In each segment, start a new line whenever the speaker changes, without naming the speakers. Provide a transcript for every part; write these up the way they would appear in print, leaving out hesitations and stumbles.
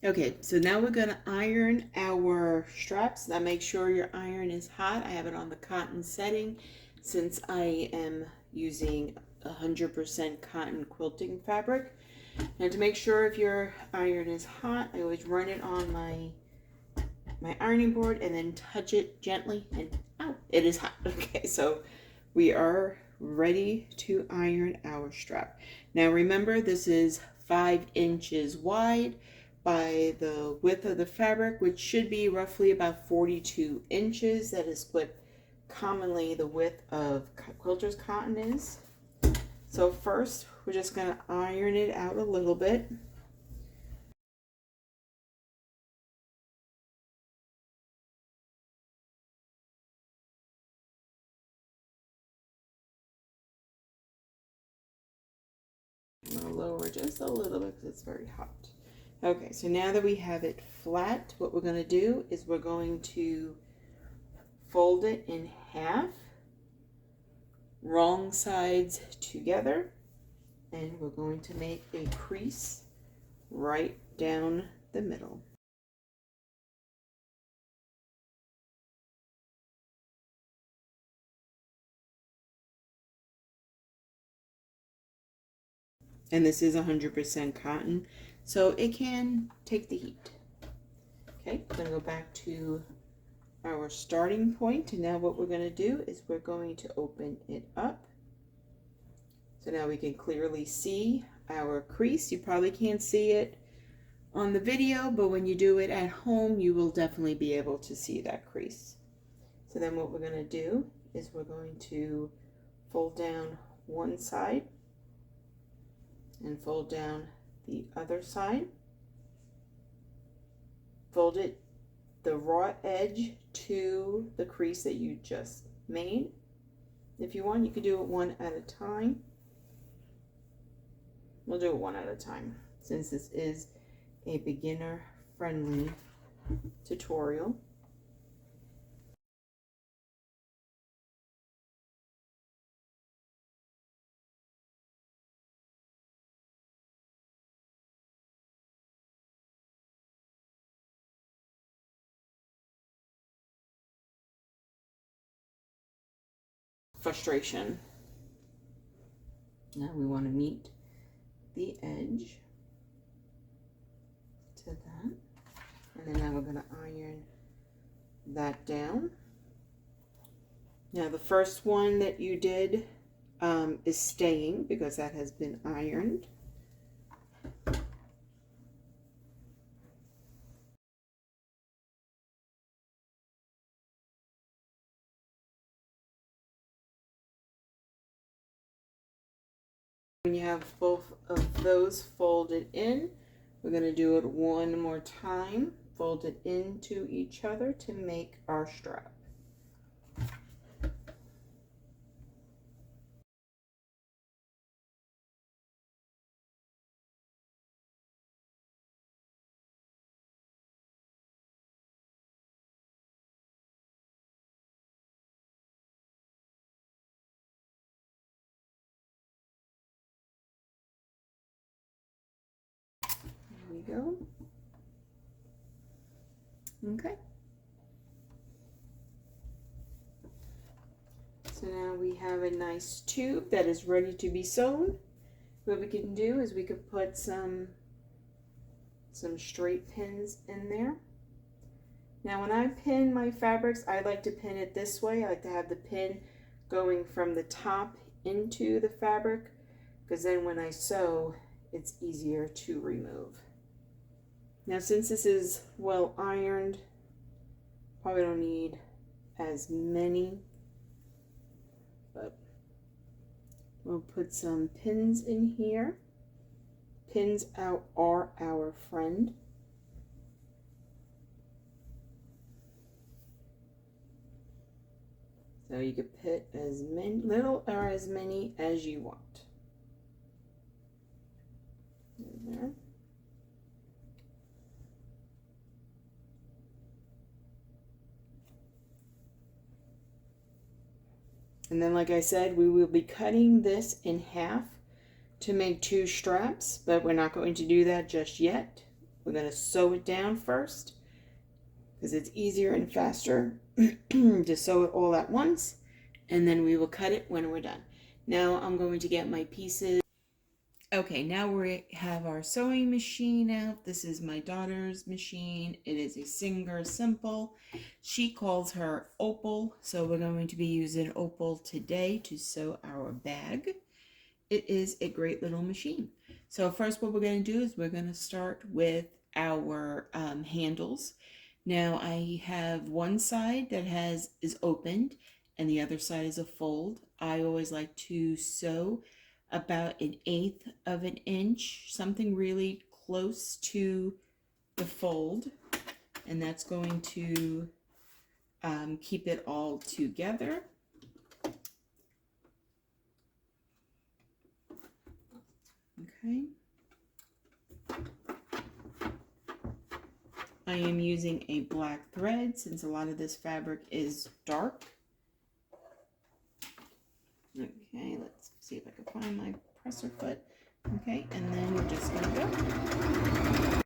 Okay, so now we're gonna iron our straps. Now make sure your iron is hot. I have it on the cotton setting since I am using 100% cotton quilting fabric. And to make sure if your iron is hot, I always run it on my ironing board and then touch it gently and ow, it is hot. Okay, so we are ready to iron our strap. Now remember, this is 5 inches wide by the width of the fabric, which should be roughly about 42 inches. That is what commonly the width of quilter's cotton is. So first, we're just going to iron it out a little bit. I'm going to lower just a little bit because it's very hot. Okay, so now that we have it flat, what we're going to do is we're going to fold it in half, wrong sides together, and we're going to make a crease right down the middle. And this is 100% cotton, so it can take the heat. Okay, I'm going to go back to our starting point, and now what we're going to do is we're going to open it up. So now we can clearly see our crease. You probably can't see it on the video, but when you do it at home, you will definitely be able to see that crease. So then what we're going to do is we're going to fold down one side and fold down the other side. Fold it the raw edge to the crease that you just made. If you want, you could do it one at a time. We'll do it one at a time since this is a beginner friendly tutorial. Frustration. Now we want to meet the edge to that, and then now we're going to iron that down. Now the first one that you did is staying because that has been ironed. When you have both of those folded in, we're going to do it one more time, fold it into each other to make our strap. There we go. Okay. So now we have a nice tube that is ready to be sewn. What we can do is we could put some straight pins in there. Now when I pin my fabrics, I like to pin it this way. I like to have the pin going from the top into the fabric because then when I sew, it's easier to remove. Now since this is well ironed, probably don't need as many, but we'll put some pins in here. Pins out are our friend. So you could put as many, little or as many as you want. In there. And then, like I said, we will be cutting this in half to make 2 straps, but we're not going to do that just yet. We're going to sew it down first because it's easier and faster to sew it all at once, and then we will cut it when we're done. Now I'm going to get my pieces. Okay, now we have our sewing machine out. This is my daughter's machine. It is a Singer Simple. She calls her Opal, so we're going to be using Opal today to sew our bag. It is a great little machine. So first what we're going to do is we're going to start with our handles. Now I have one side that is opened and the other side is a fold. I always like to sew about 1/8 of an inch, something really close to the fold, and that's going to keep it all together. Okay. I am using a black thread since a lot of this fabric is dark. Okay, let's see if I can find my presser foot. Okay, and then we're just going to go.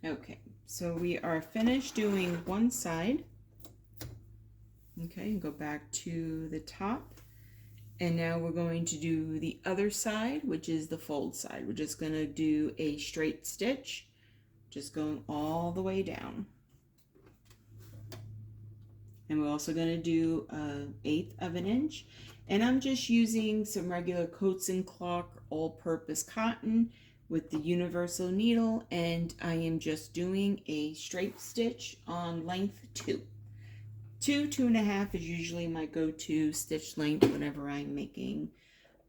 Okay, so we are finished doing one side. Okay, go back to the top. And now we're going to do the other side, which is the fold side. We're just going to do a straight stitch, just going all the way down. And we're also going to do 1/8 of an inch. And I'm just using some regular Coats and Clark all-purpose cotton with the universal needle, and I am just doing a straight stitch on length 2. 2.5 is usually my go-to stitch length whenever I'm making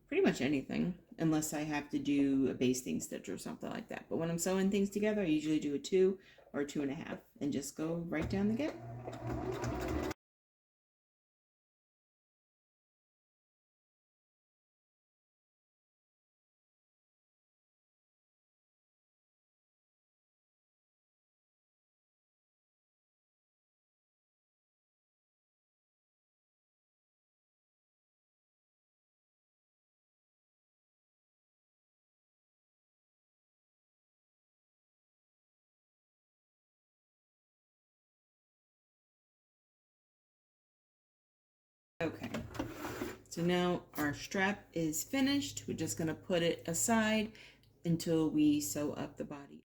pretty much anything, unless I have to do a basting stitch or something like that. But when I'm sewing things together, I usually do a 2 or 2.5 and just go right down the gap. Okay, so now our strap is finished. We're just going to put it aside until we sew up the body.